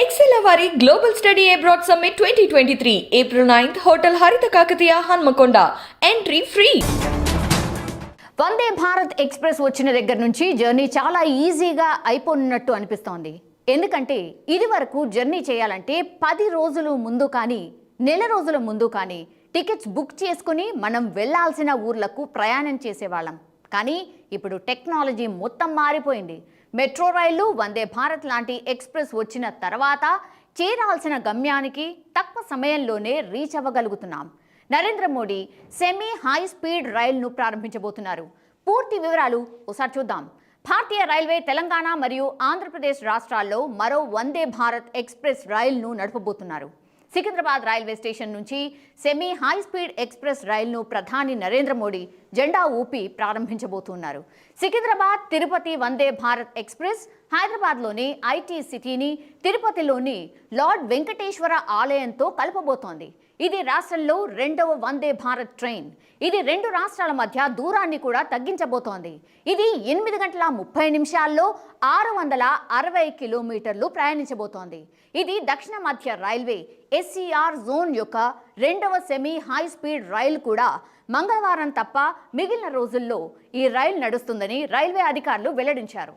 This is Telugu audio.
ఎక్సెల్ వారి global study abroad summit 2023 April 9th hotel హరిత Kakatiya Hanamkonda entry free. Vande Bharat express వచ్చిన దగ్గర నుంచి జర్నీ చాలా ఈజీగా అయిపోయినట్టు అనిపిస్తోంది. ఎందుకంటే ఇది వరకు జర్నీ చేయాలంటే 10 రోజులు ముందు కానీ నెల రోజుల ముందు కానీ టికెట్స్ బుక్ చేసుకుని మనం వెళ్లాల్సిన ఊర్లకు ప్రయాణం చేసేవాళ్ళం. కానీ ఇప్పుడు టెక్నాలజీ మొత్తం మారిపోయింది. మెట్రో రైళ్లు, వందే భారత్ లాంటి ఎక్స్ప్రెస్ వచ్చిన తర్వాత చేరాల్సిన గమ్యానికి తక్కువ సమయంలోనే రీచ్ అవ్వగలుగుతున్నాం. Narendra Modi semi high speed రైలును ప్రారంభించబోతున్నారు. పూర్తి వివరాలు ఒకసారి చూద్దాం. భారతీయ రైల్వే తెలంగాణ మరియు ఆంధ్రప్రదేశ్ రాష్ట్రాల్లో మరో వందే భారత్ ఎక్స్ప్రెస్ రైలును నడపబోతున్నారు. సికింద్రాబాద్ రైల్వే స్టేషన్ నుంచి సెమీ హై స్పీడ్ ఎక్స్ప్రెస్ రైలును ప్రధాని నరేంద్ర మోడీ జెండా ఊపి ప్రారంభించబోతున్నారు. సికింద్రాబాద్ తిరుపతి వందే భారత్ ఎక్స్ప్రెస్ హైదరాబాద్లోని ఐటీ సిటీని తిరుపతిలోని లార్డ్ వెంకటేశ్వర ఆలయంతో కలపబోతోంది. ఇది రాష్ట్రంలో 2వ వందే భారత్ ట్రైన్. ఇది 2 రాష్ట్రాల మధ్య దూరాన్ని కూడా తగ్గించబోతోంది. ఇది 8 గంటల 30 నిమిషాల్లో 660 కిలోమీటర్లు ప్రయాణించబోతోంది. ఇది దక్షిణ మధ్య రైల్వే ఎస్సీఆర్ జోన్ యొక్క 2వ సెమీ హై స్పీడ్ రైలు కూడా. మంగళవారం తప్ప మిగిలిన రోజుల్లో ఈ రైలు నడుస్తుందని రైల్వే అధికారులు వెల్లడించారు.